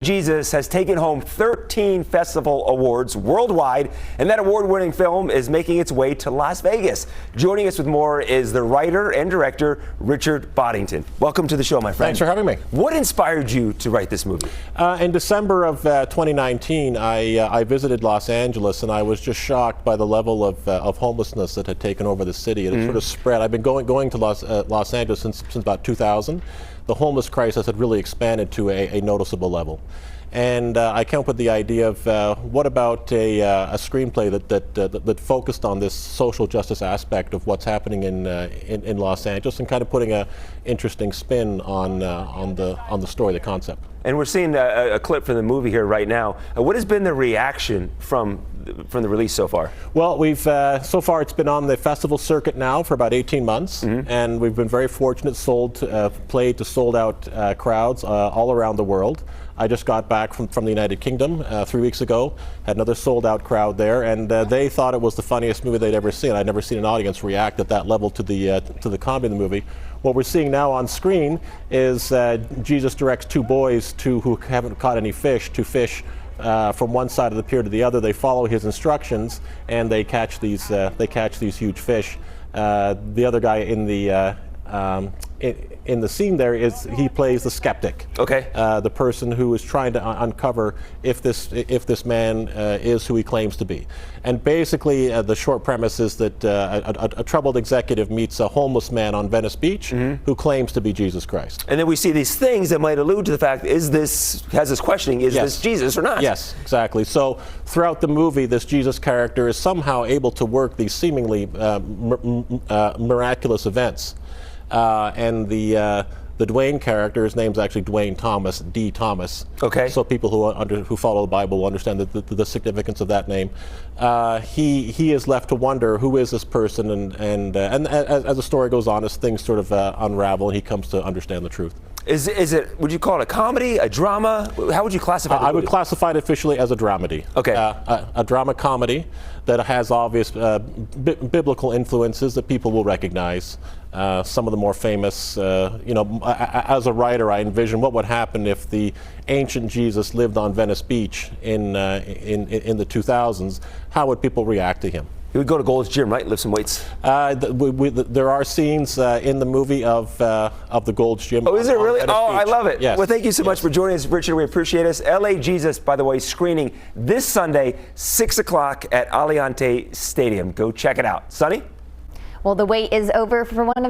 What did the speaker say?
Jesus has taken home 13 festival awards worldwide, and that award-winning film is making its way to Las Vegas. Joining us with more is the writer and director, Richard Boddington. Welcome to the show, my friend. Thanks for having me. What inspired you to write this movie? In December of 2019, I visited Los Angeles, and I was just shocked by the level of homelessness that had taken over the city. It had sort of spread. I've been going to Los Angeles since about 2000. The homeless crisis had really expanded to a noticeable level. And I came up with the idea of what about a screenplay that focused on this social justice aspect of what's happening in Los Angeles, and kind of putting an interesting spin on the story, the concept. And we're seeing a clip from the movie here right now. What has been the reaction from the release so far? Well, we've so far it's been on the festival circuit now for about 18 months, and we've been very fortunate. Played to sold-out crowds all around the world. I just got back from the United Kingdom 3 weeks ago. Had another sold-out crowd there, and they thought it was the funniest movie they'd ever seen. I'd never seen an audience react at that level to the comedy of the movie. What we're seeing now on screen is Jesus directs two boys who haven't caught any fish to fish from one side of the pier to the other. They follow his instructions, and they catch these huge fish. The other guy in the scene there he plays the skeptic. Okay. The person who is trying to uncover if this man is who he claims to be. And basically, the short premise is that a troubled executive meets a homeless man on Venice Beach who claims to be Jesus Christ. And then we see these things that might allude to the fact: has this questioning? Is this Jesus or not? Yes, exactly. So throughout the movie, this Jesus character is somehow able to work these seemingly miraculous events. And the Dwayne character, his name's actually Dwayne Thomas, D. Thomas. Okay. So people who follow the Bible will understand the significance of that name. He is left to wonder, who is this person, and as the story goes on, as things sort of unravel, and he comes to understand the truth. Is it? Would you call it a comedy, a drama? How would you classify it? I would classify it officially as a dramedy. Okay. A drama comedy that has obvious biblical influences that people will recognize. Some of the more famous, as a writer, I envision what would happen if the ancient Jesus lived on Venice Beach in the 2000s. How would people react to him? You would go to Gold's Gym, right? Lift some weights. There are scenes in the movie of the Gold's Gym. Oh, is there really? Oh, I love it. Yes. Well, thank you so much for joining us, Richard. We appreciate us. LA Jesus, by the way, screening this Sunday, 6 o'clock at Aliante Stadium. Go check it out. Sonny? Well, the wait is over for one of the